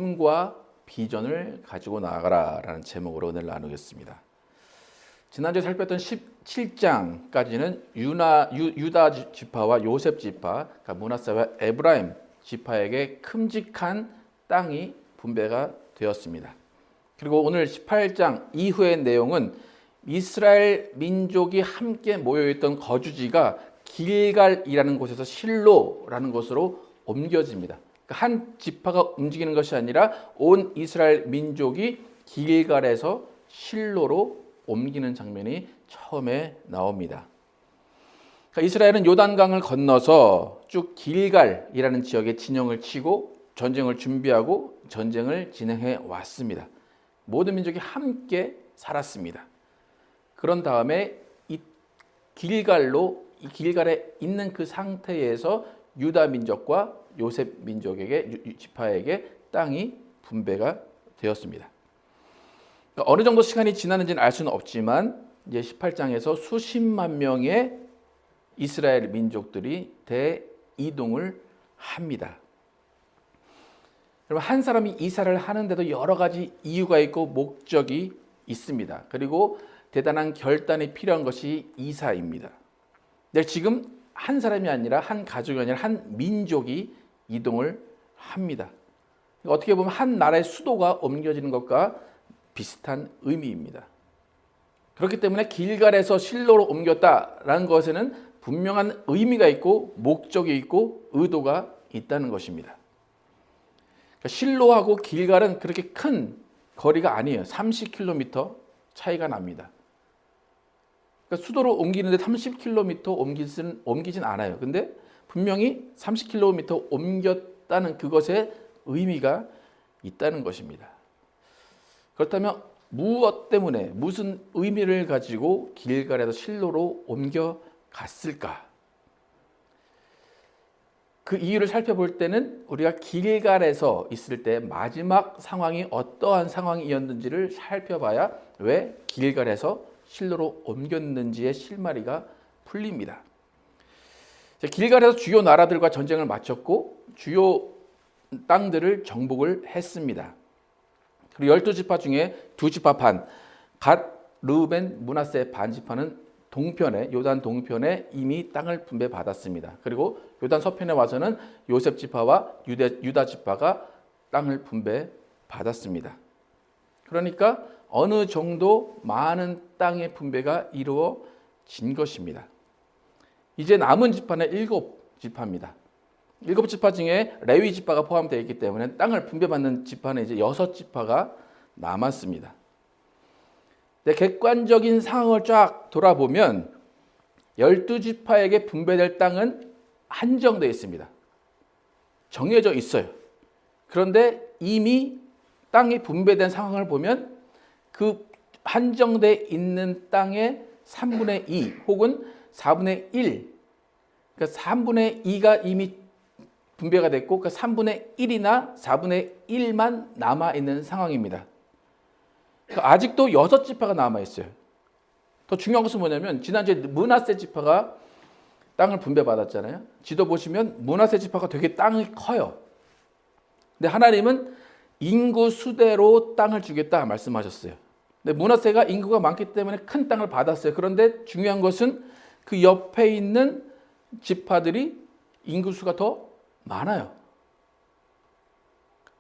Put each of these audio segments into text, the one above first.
꿈과 비전을 가지고 나아가라라는 제목으로 오늘 나누겠습니다. 지난주에 살폈던 17장까지는 유다 지파와 요셉 지파, 그러니까 므낫세와 에브라임 지파에게 큼직한 땅이 분배가 되었습니다. 그리고 오늘 18장 이후의 내용은 이스라엘 민족이 함께 모여있던 거주지가 길갈이라는 곳에서 실로라는 곳으로 옮겨집니다. 그러니까 한 지파가 움직이는 것이 아니라 온 이스라엘 민족이 길갈에서 실로로 옮기는 장면이 처음에 나옵니다. 그러니까 이스라엘은 요단강을 건너서 쭉 길갈이라는 지역에 진영을 치고 전쟁을 준비하고 전쟁을 진행해 왔습니다. 모든 민족이 함께 살았습니다. 그런 다음에 이 길갈에 있는 그 상태에서 유다 민족과 요셉 민족에게 지파에게 땅이 분배가 되었습니다. 그러니까 어느 정도 시간이 지났는지는 알 수는 없지만 이제 18장에서 수십만 명의 이스라엘 민족들이 대이동을 합니다. 여러분, 한 사람이 이사를 하는데도 여러 가지 이유가 있고 목적이 있습니다. 그리고 대단한 결단이 필요한 것이 이사입니다. 근데 지금 한 사람이 아니라 한 가족이 아니라 한 민족이 이동을 합니다. 어떻게 보면 한 나라의 수도가 옮겨지는 것과 비슷한 의미입니다. 그렇기 때문에 길갈에서 실로로 옮겼다라는 것에는 분명한 의미가 있고 목적이 있고 의도가 있다는 것입니다. 실로하고 길갈은 그렇게 큰 거리가 아니에요. 30km 차이가 납니다. 그러니까 수도로 옮기는데 30km 옮기진 않아요. 근데 분명히 30km 옮겼다는 그것에 의미가 있다는 것입니다. 그렇다면 무엇 때문에 무슨 의미를 가지고 길갈에서 실로로 옮겨갔을까? 그 이유를 살펴볼 때는 우리가 길갈에서 있을 때 마지막 상황이 어떠한 상황이었는지를 살펴봐야 왜 길갈에서 실로로 옮겼는지의 실마리가 풀립니다. 길갈에서 주요 나라들과 전쟁을 마쳤고 주요 땅들을 정복을 했습니다. 그리고 12지파 중에 2지파 반, 갓, 르우벤, 므낫세 반 지파는 동편에 요단 동편에 이미 땅을 분배받았습니다. 그리고 요단 서편에 와서는 요셉 지파와 유다 지파가 땅을 분배받았습니다. 그러니까 어느 정도 많은 땅의 분배가 이루어진 것입니다. 이제 남은 지파는 7지파입니다. 7지파 중에 레위 지파가 포함되어 있기 때문에 땅을 분배받는 지파는 이제 6지파가 남았습니다. 네, 객관적인 상황을 쫙 돌아보면 12지파에게 분배될 땅은 한정되어 있습니다. 정해져 있어요. 그런데 이미 땅이 분배된 상황을 보면 그 한정되어 있는 땅의 3분의 2 혹은 4분의 1, 그러니까 3분의 2가 이미 분배가 됐고 그 3분의 1이나 4분의 1만 남아있는 상황입니다. 그러니까 아직도 6지파가 남아있어요. 더 중요한 것은 뭐냐면 지난주에 므낫세 지파가 땅을 분배받았잖아요. 지도 보시면 므낫세 지파가 되게 땅이 커요. 근데 하나님은 인구 수대로 땅을 주겠다 말씀하셨어요. 근데 므낫세가 인구가 많기 때문에 큰 땅을 받았어요. 그런데 중요한 것은 그 옆에 있는 지파들이 인구수가 더 많아요.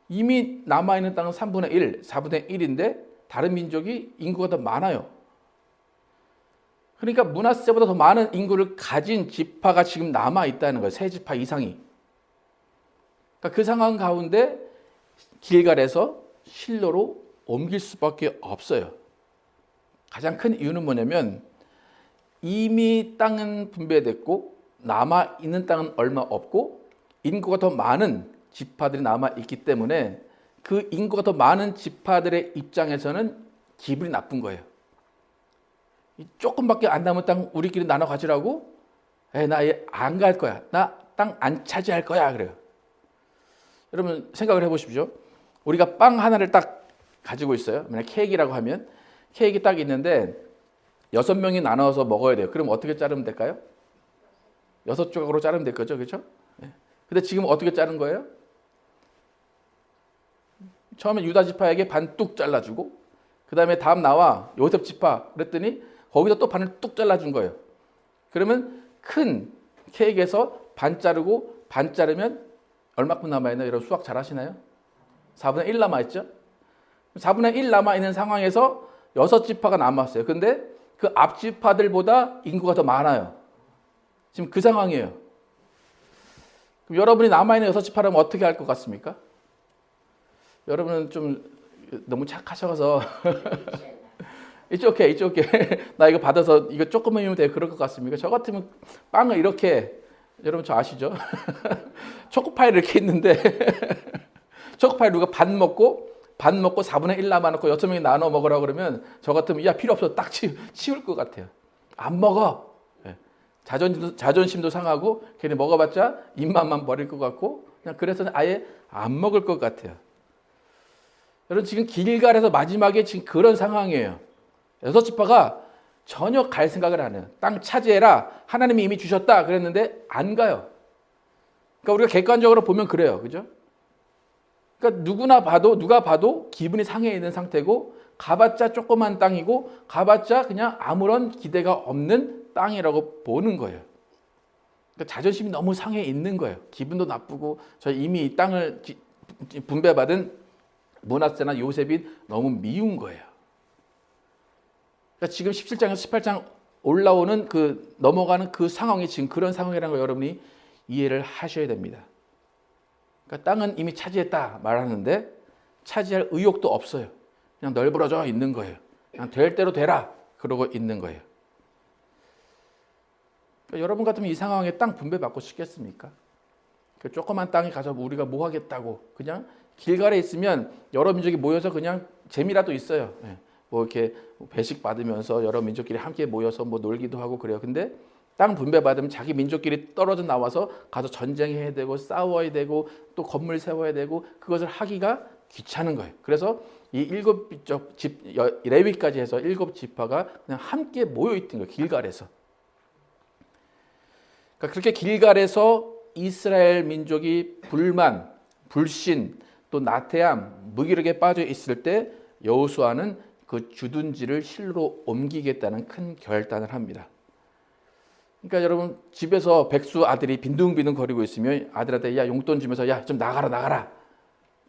이미 남아있는 땅은 3분의 1, 4분의 1인데 다른 민족이 인구가 더 많아요. 그러니까 므낫세보다 더 많은 인구를 가진 지파가 지금 남아있다는 거예요. 3지파 이상이. 그러니까 그 상황 가운데 길갈에서 실로로 옮길 수밖에 없어요. 가장 큰 이유는 뭐냐면 이미 땅은 분배됐고 남아있는 땅은 얼마 없고 인구가 더 많은 지파들이 남아있기 때문에 그 인구가 더 많은 지파들의 입장에서는 기분이 나쁜 거예요. 조금밖에 안 남은 땅 우리끼리 나눠 가지라고? 나 안 갈 거야. 나 땅 안 차지할 거야. 그래요. 여러분 생각을 해보십시오. 우리가 빵 하나를 딱 가지고 있어요. 만약 케이크라고 하면 케이크 딱 있는데 6명이 나눠서 먹어야 돼요. 그럼 어떻게 자르면 될까요? 6조각으로 자르면 될 거죠. 그렇죠? 근데 지금 어떻게 자른 거예요? 처음에 유다 지파에게 반 뚝 잘라주고 그 다음에 다음 나와 요셉 지파 그랬더니 거기서 또 반을 뚝 잘라준 거예요. 그러면 큰 케이크에서 반 자르고 반 자르면 얼마큼 남아있나요? 여러분 수학 잘 하시나요? 4분의 1 남아있죠? 4분의 1 남아있는 상황에서 6지파가 남았어요. 근데 그 앞지파들보다 인구가 더 많아요. 지금 그 상황이에요. 그럼 여러분이 남아있는 6지파라면 어떻게 할 것 같습니까? 여러분은 좀 너무 착하셔서 It's okay, it's okay. 나 이거 받아서 이거 조금만 돼 그럴 것 같습니까? 저 같으면 빵을 이렇게 여러분 저 아시죠? 초코파이를 이렇게 있는데 초코파이 누가 반 먹고 4분의 1 남아놓고 6명이 나눠 먹으라고 그러면 저 같으면 야 필요 없어 딱 치울 것 같아요. 안 먹어. 자존심도 상하고 괜히 먹어봤자 입맛만 버릴 것 같고 그냥 그래서 아예 안 먹을 것 같아요. 여러분 지금 길갈에서 마지막에 지금 그런 상황이에요. 6지파가 전혀 갈 생각을 안 해요. 땅 차지해라. 하나님이 이미 주셨다. 그랬는데 안 가요. 그러니까 우리가 객관적으로 보면 그래요. 그죠? 그러니까 누가 봐도 기분이 상해 있는 상태고 가봤자 조그만 땅이고 가봤자 그냥 아무런 기대가 없는 땅이라고 보는 거예요. 그러니까 자존심이 너무 상해 있는 거예요. 기분도 나쁘고 저 이미 이 땅을 분배받은 므낫세나 요셉이 너무 미운 거예요. 그러니까 지금 17장에서 18장 올라오는 넘어가는 그 상황이 지금 그런 상황이라는 걸 여러분이 이해를 하셔야 됩니다. 그러니까 땅은 이미 차지했다 말하는데 차지할 의욕도 없어요. 그냥 널브러져 있는 거예요. 그냥 될 대로 되라 그러고 있는 거예요. 그러니까 여러분 같으면 이 상황에 땅 분배받고 싶겠습니까? 그 조그만 땅에 가서 우리가 뭐 하겠다고 그냥 길갈에 있으면 여러 민족이 모여서 그냥 재미라도 있어요. 뭐 이렇게 배식 받으면서 여러 민족끼리 함께 모여서 뭐 놀기도 하고 그래요. 근데 땅 분배받으면 자기 민족끼리 떨어져 나와서 가서 전쟁해야 되고 싸워야 되고 또 건물 세워야 되고 그것을 하기가 귀찮은 거예요. 그래서 이 7집 레위까지 해서 7지파가 그냥 함께 모여 있던 거예요. 길갈에서. 그러니까 그렇게 길갈에서 이스라엘 민족이 불만, 불신, 또 나태함, 무기력에 빠져 있을 때 여호수아는 그 주둔지를 실로 옮기겠다는 큰 결단을 합니다. 그러니까 여러분 집에서 백수 아들이 빈둥빈둥 거리고 있으면 아들한테 야 용돈 주면서 야 좀 나가라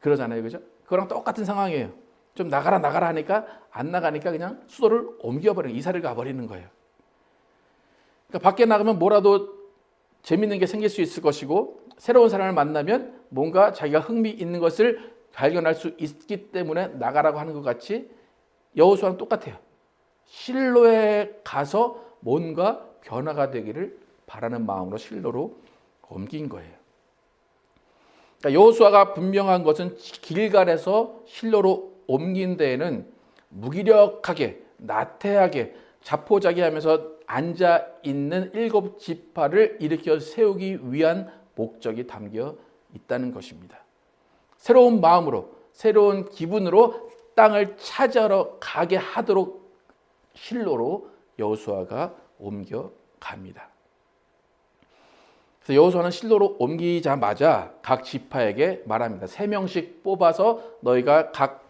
그러잖아요. 그죠? 그거랑 똑같은 상황이에요. 좀 나가라 하니까 안 나가니까 그냥 수도를 옮겨버리는 이사를 가버리는 거예요. 그러니까 밖에 나가면 뭐라도 재밌는 게 생길 수 있을 것이고 새로운 사람을 만나면 뭔가 자기가 흥미 있는 것을 발견할 수 있기 때문에 나가라고 하는 것 같이 여호수아는 똑같아요. 실로에 가서 뭔가 변화가 되기를 바라는 마음으로 실로로 옮긴 거예요. 그러니까 여호수아가 분명한 것은 길갈에서 실로로 옮긴 데에는 무기력하게 나태하게 자포자기하면서 앉아있는 7지파를 일으켜 세우기 위한 목적이 담겨 있다는 것입니다. 새로운 마음으로 새로운 기분으로 땅을 차지하러 가게 하도록 실로로 여호수아가 옮겨갑니다. 그래서 여호수아는 실로로 옮기자마자 각 지파에게 말합니다. 3명씩 뽑아서 너희가 각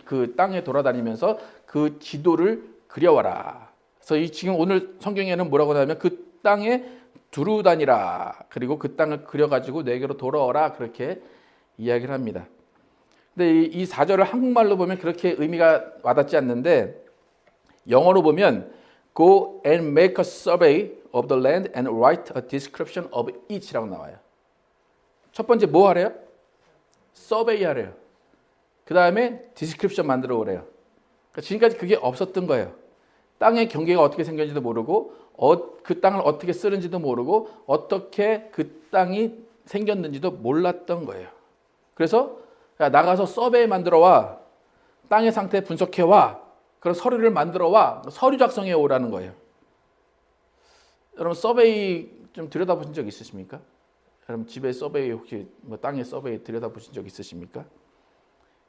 그 땅에 돌아다니면서 그 지도를 그려와라. 그래서 지금 오늘 성경에는 뭐라고 하냐면 그 땅에 두루 다니라. 그리고 그 땅을 그려가지고 내게로 돌아오라. 그렇게 이야기를 합니다. 근데 이 4절을 한국말로 보면 그렇게 의미가 와닿지 않는데 영어로 보면 Go and make a survey of the land and write a description of each라고 나와요. 첫 번째 뭐 하래요? 서베이 하래요. 그 다음에 디스크립션 만들어 오래요. 그러니까 지금까지 그게 없었던 거예요. 땅의 경계가 어떻게 생겼는지도 모르고 그 땅을 어떻게 쓰는지도 모르고 어떻게 그 땅이 생겼는지도 몰랐던 거예요. 그래서 야, 나가서 서베이 만들어 와. 땅의 상태 분석해 와. 그런 서류를 만들어 와. 서류 작성해 오라는 거예요. 여러분 서베이 좀 들여다보신 적 있으십니까? 여러분 집에 서베이 혹시 뭐 땅에 서베이 들여다보신 적 있으십니까?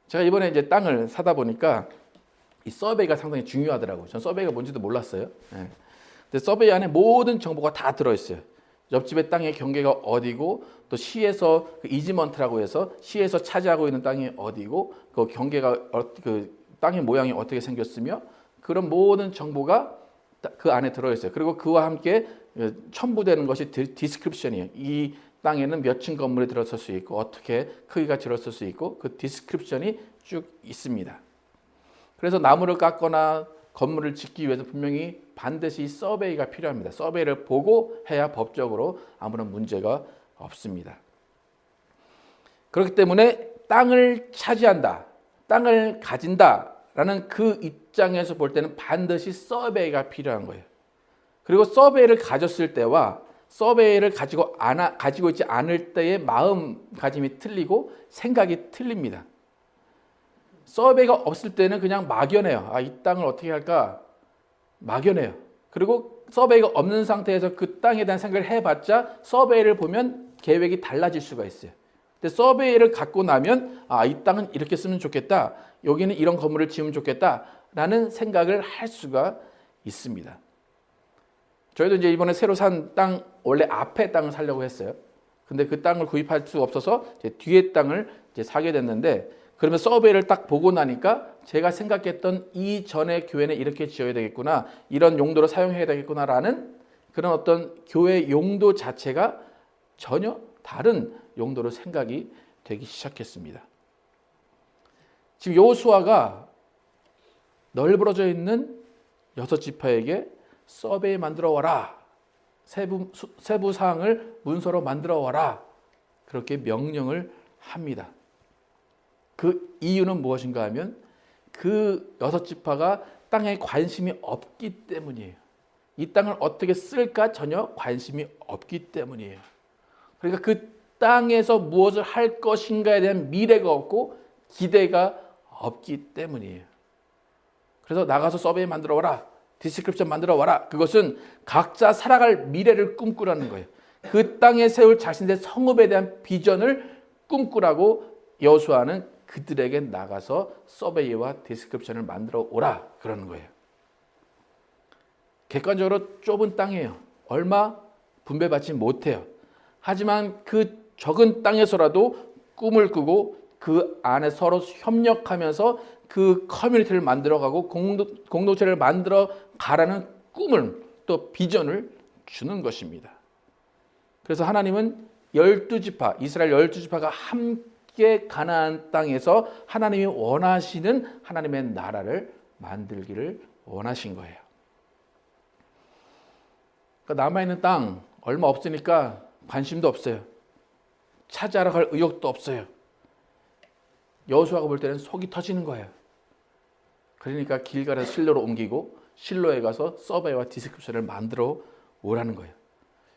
제가 이번에 이제 땅을 사다 보니까 이 서베이가 상당히 중요하더라고요. 전 서베이가 뭔지도 몰랐어요. 네. 근데 서베이 안에 모든 정보가 다 들어있어요. 옆집의 땅의 경계가 어디고 또 시에서 그 이지먼트라고 해서 시에서 차지하고 있는 땅이 어디고 그 경계가 그 땅의 모양이 어떻게 생겼으며 그런 모든 정보가 그 안에 들어있어요. 그리고 그와 함께 첨부되는 것이 디스크립션이에요. 이 땅에는 몇 층 건물이 들어설 수 있고 어떻게 크기가 들어설 수 있고 그 디스크립션이 쭉 있습니다. 그래서 나무를 깎거나 건물을 짓기 위해서 분명히 반드시 서베이가 필요합니다. 서베이를 보고 해야 법적으로 아무런 문제가 없습니다. 그렇기 때문에 땅을 차지한다, 땅을 가진다라는 그 입장에서 볼 때는 반드시 서베이가 필요한 거예요. 그리고 서베이를 가졌을 때와 서베이를 가지고 있지 않을 때의 마음가짐이 틀리고 생각이 틀립니다. 서베이가 없을 때는 그냥 막연해요. 이 땅을 어떻게 할까? 막연해요. 그리고 서베이가 없는 상태에서 그 땅에 대한 생각을 해봤자 서베이를 보면 계획이 달라질 수가 있어요. 근데 서베이를 갖고 나면 이 땅은 이렇게 쓰면 좋겠다. 여기는 이런 건물을 지으면 좋겠다라는 생각을 할 수가 있습니다. 저희도 이제 이번에 새로 산 땅, 원래 앞에 땅을 사려고 했어요. 근데 그 땅을 구입할 수 없어서 이제 뒤에 땅을 이제 사게 됐는데 그러면 서베이를 딱 보고 나니까 제가 생각했던 이전의 교회는 이렇게 지어야 되겠구나, 이런 용도로 사용해야 되겠구나라는 그런 어떤 교회 용도 자체가 전혀 다른 용도로 생각이 되기 시작했습니다. 지금 여호수아가 널브러져 있는 6지파에게 서베이 만들어 와라, 세부 사항을 문서로 만들어 와라, 그렇게 명령을 합니다. 그 이유는 무엇인가 하면 그 6지파가 땅에 관심이 없기 때문이에요. 이 땅을 어떻게 쓸까 전혀 관심이 없기 때문이에요. 그러니까 그 땅에서 무엇을 할 것인가에 대한 미래가 없고 기대가 없기 때문이에요. 그래서 나가서 서베이 만들어 와라, 디스크립션 만들어 와라. 그것은 각자 살아갈 미래를 꿈꾸라는 거예요. 그 땅에 세울 자신의 성읍에 대한 비전을 꿈꾸라고 여호수아는 그들에게 나가서 서베이와 디스크립션을 만들어 오라 그러는 거예요. 객관적으로 좁은 땅이에요. 얼마 분배받지 못해요. 하지만 그 적은 땅에서라도 꿈을 꾸고 그 안에 서로 협력하면서 그 커뮤니티를 만들어가고 공동체를 만들어 가라는 꿈을 또 비전을 주는 것입니다. 그래서 하나님은 12지파, 이스라엘 12지파가 함께 가나안 땅에서 하나님이 원하시는 하나님의 나라를 만들기를 원하신 거예요. 그러니까 남아있는 땅 얼마 없으니까 관심도 없어요. 차지하러 갈 의욕도 없어요. 여호수아가 볼 때는 속이 터지는 거예요. 그러니까 길갈에서 실로로 옮기고 실로에 가서 서베이와 디스크립션을 만들어 오라는 거예요.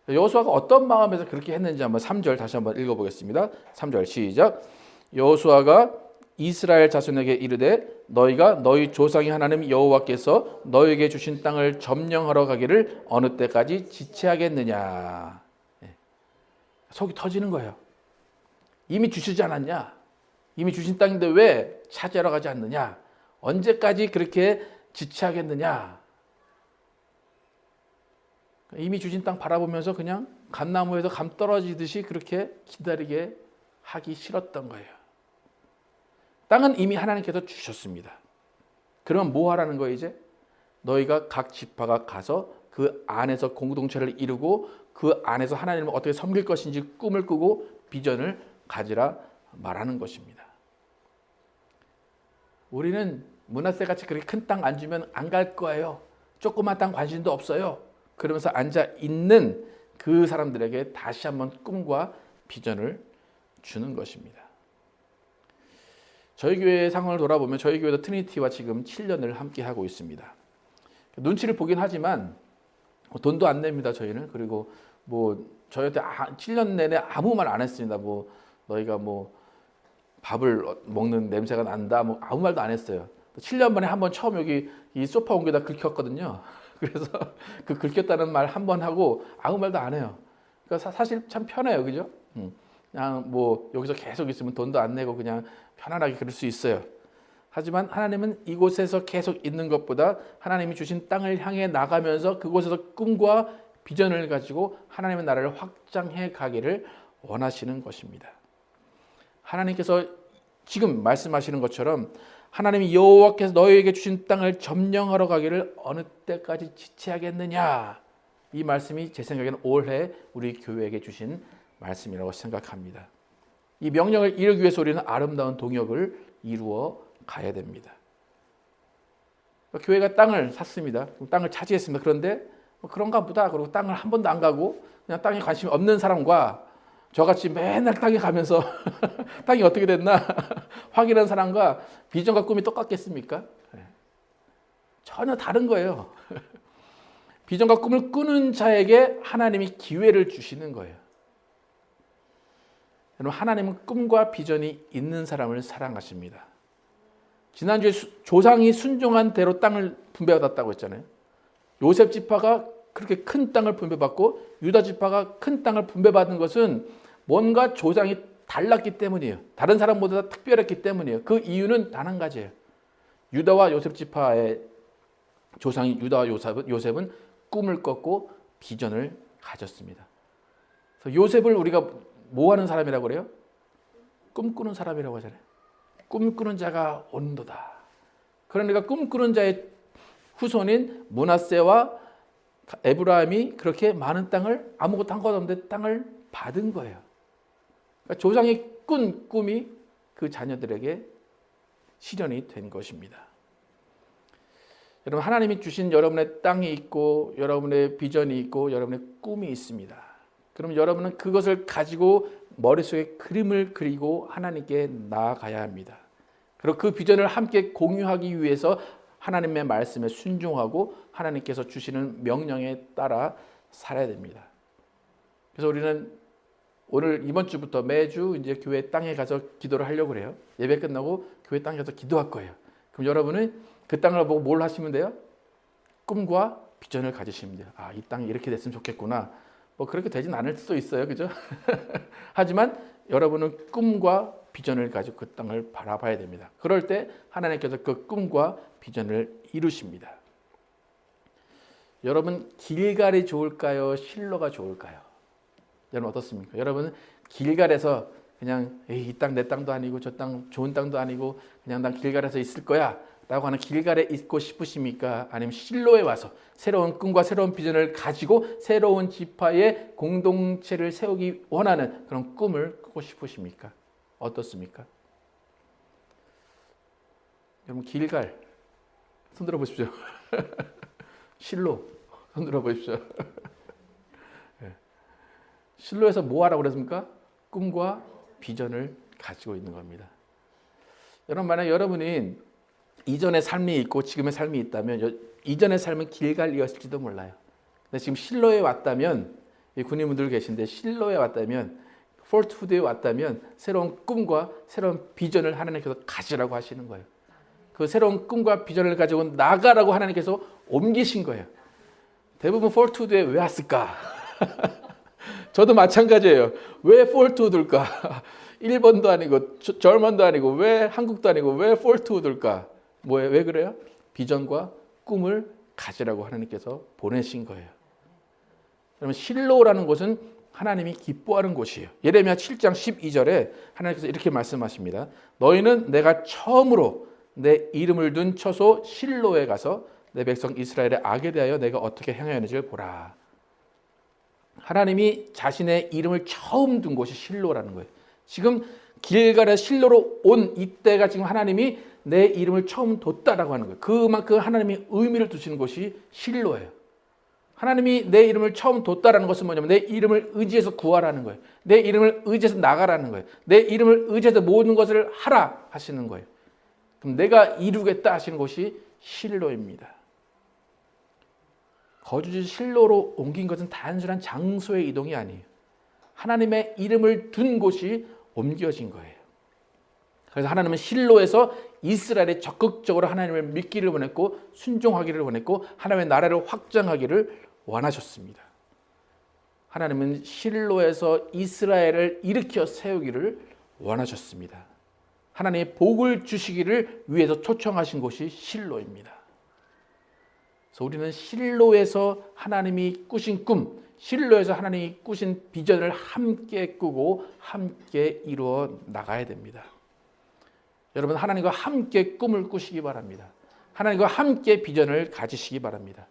여호수아가 어떤 마음에서 그렇게 했는지 한번 3절 다시 한번 읽어보겠습니다. 3절 시작. 여호수아가 이스라엘 자손에게 이르되 너희가 너희 조상의 하나님 여호와께서 너희에게 주신 땅을 점령하러 가기를 어느 때까지 지체하겠느냐. 속이 터지는 거예요. 이미 주시지 않았냐? 이미 주신 땅인데 왜 차지하러 가지 않느냐? 언제까지 그렇게 지체하겠느냐? 이미 주신 땅 바라보면서 그냥 감나무에서 감 떨어지듯이 그렇게 기다리게 하기 싫었던 거예요. 땅은 이미 하나님께서 주셨습니다. 그러면 뭐 하라는 거예요 이제? 너희가 각 지파가 가서 그 안에서 공동체를 이루고 그 안에서 하나님을 어떻게 섬길 것인지 꿈을 꾸고 비전을 가지라 말하는 것입니다. 우리는 문하세같이 그렇게 큰 땅 안 주면 안 갈 거예요. 조그만 땅 관심도 없어요. 그러면서 앉아 있는 그 사람들에게 다시 한번 꿈과 비전을 주는 것입니다. 저희 교회의 상황을 돌아보면 저희 교회도 트리니티와 지금 7년을 함께 하고 있습니다. 눈치를 보긴 하지만 돈도 안 냅니다. 저희는. 그리고 저희한테 7년 내내 아무 말 안 했습니다. 너희가 밥을 먹는 냄새가 난다. 아무 말도 안 했어요. 7년 만에 한 번 처음 여기 이 소파 옮겨다 긁혔거든요. 그래서 그 긁혔다는 말 한 번 하고 아무 말도 안 해요. 그러니까 사실 참 편해요. 그죠? 그냥 여기서 계속 있으면 돈도 안 내고 그냥 편안하게 그럴 수 있어요. 하지만 하나님은 이곳에서 계속 있는 것보다 하나님이 주신 땅을 향해 나가면서 그곳에서 꿈과 비전을 가지고 하나님의 나라를 확장해 가기를 원하시는 것입니다. 하나님께서 지금 말씀하시는 것처럼 하나님이 여호와께서 너희에게 주신 땅을 점령하러 가기를 어느 때까지 지체하겠느냐, 이 말씀이 제 생각에는 올해 우리 교회에게 주신 말씀이라고 생각합니다. 이 명령을 이루기 위해서 우리는 아름다운 동역을 이루어 가야 됩니다. 교회가 땅을 샀습니다. 땅을 차지했습니다. 그런데 그런가 보다 그러고 땅을 한 번도 안 가고 그냥 땅에 관심이 없는 사람과 저같이 맨날 땅에 가면서 땅이 어떻게 됐나 확인한 사람과 비전과 꿈이 똑같겠습니까? 전혀 다른 거예요. 비전과 꿈을 꾸는 자에게 하나님이 기회를 주시는 거예요. 여러분, 하나님은 꿈과 비전이 있는 사람을 사랑하십니다. 지난주에 조상이 순종한 대로 땅을 분배받았다고 했잖아요. 요셉 지파가 그렇게 큰 땅을 분배받고 유다 지파가 큰 땅을 분배받은 것은 뭔가 조상이 달랐기 때문이에요. 다른 사람보다 특별했기 때문이에요. 그 이유는 단 한 가지예요. 유다와 요셉 지파의 조상이 유다와 요셉은 꿈을 꿨고 비전을 가졌습니다. 그래서 요셉을 우리가 뭐 하는 사람이라고 그래요? 꿈꾸는 사람이라고 하잖아요. 꿈꾸는 자가 온도다. 그러니까 꿈꾸는 자의 후손인 므낫세와 에브라임이 그렇게 많은 땅을, 아무것도 한 것 없는데 땅을 받은 거예요. 그러니까 조상이 꾼 꿈이 그 자녀들에게 실현이 된 것입니다. 여러분, 하나님이 주신 여러분의 땅이 있고 여러분의 비전이 있고 여러분의 꿈이 있습니다. 그럼 여러분은 그것을 가지고 머릿속에 그림을 그리고 하나님께 나아가야 합니다. 그리고 그 비전을 함께 공유하기 위해서 하나님의 말씀에 순종하고 하나님께서 주시는 명령에 따라 살아야 됩니다. 그래서 우리는 오늘 이번 주부터 매주 이제 교회 땅에 가서 기도를 하려고 그래요. 예배 끝나고 교회 땅에 가서 기도할 거예요. 그럼 여러분은 그 땅을 보고 뭘 하시면 돼요? 꿈과 비전을 가지시면 돼요. 아, 이 땅이 이렇게 됐으면 좋겠구나. 뭐 그렇게 되진 않을 수도 있어요. 그죠? 하지만 여러분은 꿈과 비전을 가지고 그 땅을 바라봐야 됩니다. 그럴 때 하나님께서 그 꿈과 비전을 이루십니다. 여러분, 길갈이 좋을까요? 실로가 좋을까요? 여러분 어떻습니까? 여러분 길갈에서 그냥 이 땅 내 땅도 아니고 저 땅 좋은 땅도 아니고 그냥 난 길갈에서 있을 거야 라고 하는 길갈에 있고 싶으십니까? 아니면 실로에 와서 새로운 꿈과 새로운 비전을 가지고 새로운 지파의 공동체를 세우기 원하는 그런 꿈을 꾸고 싶으십니까? 어떻습니까? 여러분, 길갈 손 들어 보십시오. 실로 손 들어 보십시오. 실로에서 뭐 하라고 그랬습니까? 꿈과 비전을 가지고 있는 겁니다. 여러분, 만약 여러분이 이전의 삶이 있고 지금의 삶이 있다면 이전의 삶은 길갈이었을지도 몰라요. 근데 지금 실로에 왔다면, 군인분들 계신데 실로에 왔다면, 폴트후드에 왔다면 새로운 꿈과 새로운 비전을 하나님께서 가지라고 하시는 거예요. 그 새로운 꿈과 비전을 가지고 나가라고 하나님께서 옮기신 거예요. 대부분 폴트후드에 왜 왔을까? 저도 마찬가지예요. 왜 폴트후드일까? 일본도 아니고 절만도 아니고 왜 한국도 아니고 왜 폴트후드일까? 왜 그래요? 비전과 꿈을 가지라고 하나님께서 보내신 거예요. 그러면 실로라는 곳은 하나님이 기뻐하는 곳이에요. 예레미야 7장 12절에 하나님께서 이렇게 말씀하십니다. 너희는 내가 처음으로 내 이름을 둔 처소 실로에 가서 내 백성 이스라엘의 악에 대하여 내가 어떻게 행하였는지를 보라. 하나님이 자신의 이름을 처음 둔 곳이 실로라는 거예요. 지금 길갈에 실로로 온 이때가 지금 하나님이 내 이름을 처음 뒀다라고 하는 거예요. 그만큼 하나님이 의미를 두시는 곳이 실로예요. 하나님이 내 이름을 처음 뒀다라는 것은 뭐냐면 내 이름을 의지해서 구하라는 거예요. 내 이름을 의지해서 나가라는 거예요. 내 이름을 의지해서 모든 것을 하라 하시는 거예요. 그럼 내가 이루겠다 하시는 곳이 실로입니다. 거주지 실로로 옮긴 것은 단순한 장소의 이동이 아니에요. 하나님의 이름을 둔 곳이 옮겨진 거예요. 그래서 하나님은 실로에서 이스라엘이 적극적으로 하나님을 믿기를 원했고 순종하기를 원했고 하나님의 나라를 확장하기를 원하셨습니다. 하나님은 실로에서 이스라엘을 일으켜 세우기를 원하셨습니다. 하나님의 복을 주시기를 위해서 초청하신 곳이 실로입니다. 그래서 우리는 실로에서 하나님이 꾸신 꿈, 실로에서 하나님이 꾸신 비전을 함께 꾸고 함께 이루어 나가야 됩니다. 여러분, 하나님과 함께 꿈을 꾸시기 바랍니다. 하나님과 함께 비전을 가지시기 바랍니다.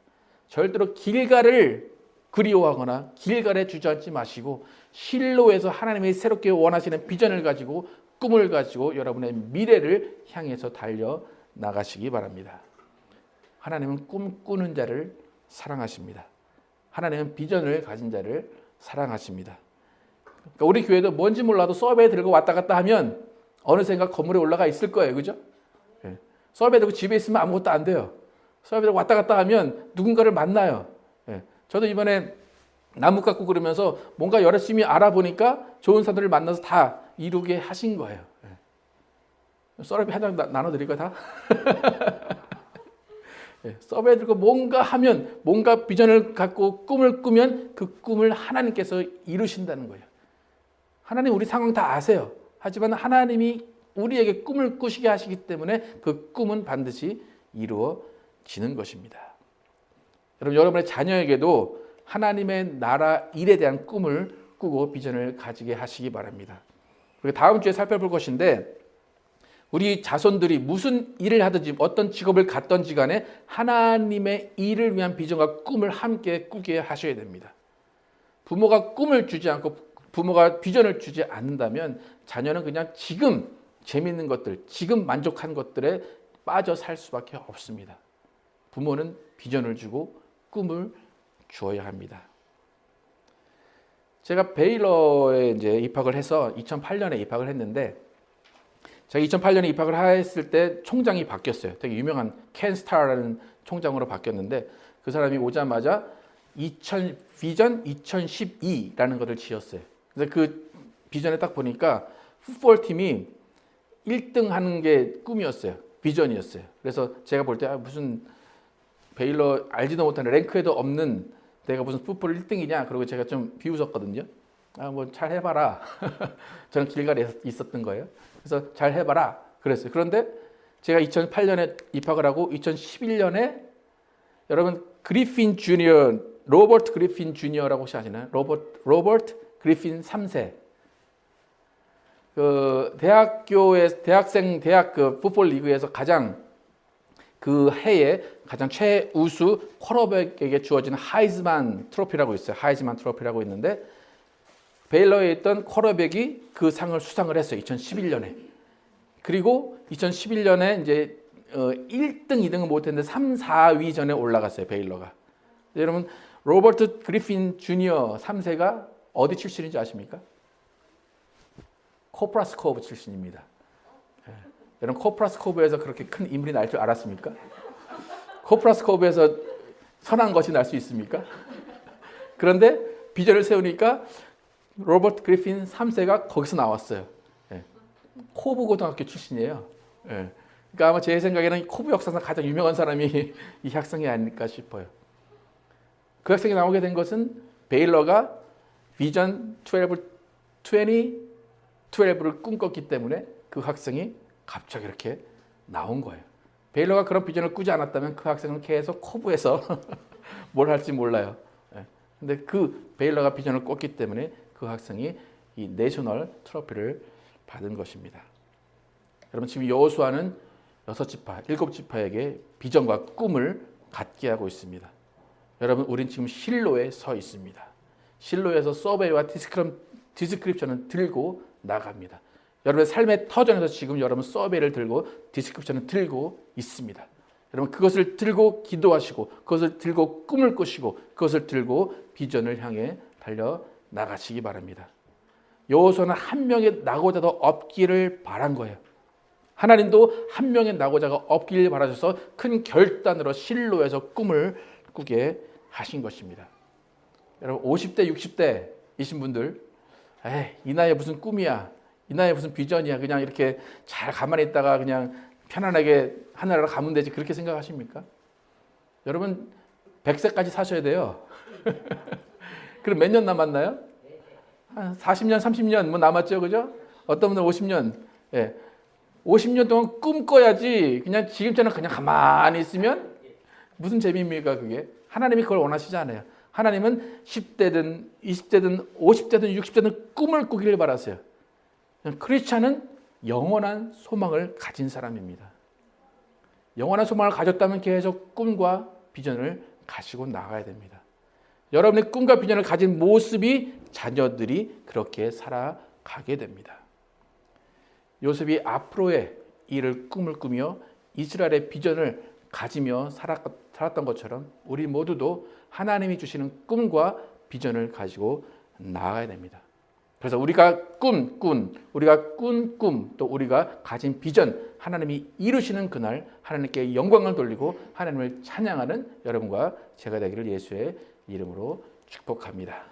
절대로 길갈을 그리워하거나 길갈에 주저앉지 마시고 실로에서 하나님이 새롭게 원하시는 비전을 가지고 꿈을 가지고 여러분의 미래를 향해서 달려 나가시기 바랍니다. 하나님은 꿈꾸는 자를 사랑하십니다. 하나님은 비전을 가진 자를 사랑하십니다. 그러니까 우리 교회도 뭔지 몰라도 서베이 들고 왔다 갔다 하면 어느샌가 건물에 올라가 있을 거예요. 그죠? 예. 서베이 들고 집에 있으면 아무것도 안 돼요. 서베이 들고 왔다 갔다 하면 누군가를 만나요. 예. 저도 이번에 나무 깎고 그러면서 뭔가 열심히 알아보니까 좋은 사람들을 만나서 다 이루게 하신 거예요. 예. 서베이 한 장 나눠드릴까요, 다? 예. 서베이 들고 뭔가 하면, 뭔가 비전을 갖고 꿈을 꾸면 그 꿈을 하나님께서 이루신다는 거예요. 하나님 우리 상황 다 아세요. 하지만 하나님이 우리에게 꿈을 꾸시게 하시기 때문에 그 꿈은 반드시 이루어지는 것입니다. 여러분의 자녀에게도 하나님의 나라 일에 대한 꿈을 꾸고 비전을 가지게 하시기 바랍니다. 그리고 다음 주에 살펴볼 것인데, 우리 자손들이 무슨 일을 하든지 어떤 직업을 갖든지 간에 하나님의 일을 위한 비전과 꿈을 함께 꾸게 하셔야 됩니다. 부모가 꿈을 주지 않고 부모가 비전을 주지 않는다면 자녀는 그냥 지금 재밌는 것들, 지금 만족한 것들에 빠져 살 수밖에 없습니다. 부모는 비전을 주고 꿈을 주어야 합니다. 제가 베일러에 이제 입학을 해서 2008년에 입학을 했는데, 제가 2008년에 입학을 했을 때 총장이 바뀌었어요. 되게 유명한 켄 스타라는 총장으로 바뀌었는데, 그 사람이 오자마자 비전 2012라는 것을 지었어요. 그래서 그 비전에 딱 보니까 풋볼 팀이 1등 하는 게 꿈이었어요. 비전이었어요. 그래서 제가 볼 때 무슨 베일러 알지도 못하는 랭크에도 없는 내가 무슨 풋볼 1등이냐, 그리고 제가 좀 비웃었거든요. 뭐 잘 해봐라. 저는 길갈에 있었던 거예요. 그래서 잘 해봐라 그랬어요. 그런데 제가 2008년에 입학을 하고 2011년에 여러분 로버트 그리핀 주니어라고 혹시 아시나요? 로버트 그리핀 3세. 그 대학 그 풋볼 리그에서 가장 그 해에 가장 최우수 쿼터백에게 주어진 하이즈만 트로피라고 있어요. 하이즈만 트로피라고 있는데 베일러에 있던 쿼터백이 그 상을 수상을 했어요. 2011년에. 그리고 2011년에 이제 1등, 2등은 못했는데 3, 4위 전에 올라갔어요. 베일러가. 여러분 로버트 그리핀 주니어 3세가 어디 출신인지 아십니까? 코프라스코브 출신입니다. 예. 여러분 코프라스코브에서 그렇게 큰 인물이 날 줄 알았습니까? 코프라스코브에서 선한 것이 날 수 있습니까? 그런데 비전을 세우니까 로버트 그리핀 3세가 거기서 나왔어요. 예. 코브 고등학교 출신이에요. 예. 그러니까 아마 제 생각에는 코브 역사상 가장 유명한 사람이 이 학생이 아닐까 싶어요. 그 학생이 나오게 된 것은 베일러가 비전 2012를 꿈꿨기 때문에 그 학생이 갑자기 이렇게 나온 거예요. 베일러가 그런 비전을 꾸지 않았다면 그 학생은 계속 코브에서 뭘 할지 몰라요. 근데 그 베일러가 비전을 꿨기 때문에 그 학생이 이 내셔널 트로피를 받은 것입니다. 여러분 지금 여호수아는 6지파, 7지파에게 비전과 꿈을 갖게 하고 있습니다. 여러분 우린 지금 실로에 서 있습니다. 실로에서 서베이와 디스크립션을 들고 나갑니다. 여러분의 삶의 터전에서 지금 여러분 서베이를 들고 디스크립션을 들고 있습니다. 여러분 그것을 들고 기도하시고 그것을 들고 꿈을 꾸시고 그것을 들고 비전을 향해 달려 나가시기 바랍니다. 여호수아는 한 명의 낙오자도 없기를 바란 거예요. 하나님도 한 명의 낙오자가 없기를 바라셔서 큰 결단으로 실로에서 꿈을 꾸게 하신 것입니다. 여러분 50대 60대이신 분들 이 나이에 무슨 꿈이야, 이 나이에 무슨 비전이야, 그냥 이렇게 잘 가만히 있다가 그냥 편안하게 하늘나라 가면 되지, 그렇게 생각하십니까? 여러분 100세까지 사셔야 돼요. 그럼 몇 년 남았나요? 한 40년 30년 뭐 남았죠, 그죠? 어떤 분은 50년. 50년 동안 꿈꿔야지. 그냥 지금처럼 그냥 가만히 있으면 무슨 재미입니까 그게? 하나님이 그걸 원하시지 않아요. 하나님은 10대든 20대든 50대든 60대든 꿈을 꾸기를 바라세요. 크리스찬은 영원한 소망을 가진 사람입니다. 영원한 소망을 가졌다면 계속 꿈과 비전을 가지고 나가야 됩니다. 여러분의 꿈과 비전을 가진 모습이 자녀들이 그렇게 살아가게 됩니다. 요셉이 앞으로의 일을 꿈을 꾸며 이스라엘의 비전을 가지며 살았던 것처럼 우리 모두도 하나님이 주시는 꿈과 비전을 가지고 나아가야 됩니다. 그래서 우리가 우리가 꾼 꿈, 또 우리가 가진 비전, 하나님이 이루시는 그날 하나님께 영광을 돌리고 하나님을 찬양하는 여러분과 제가 되기를 예수의 이름으로 축복합니다.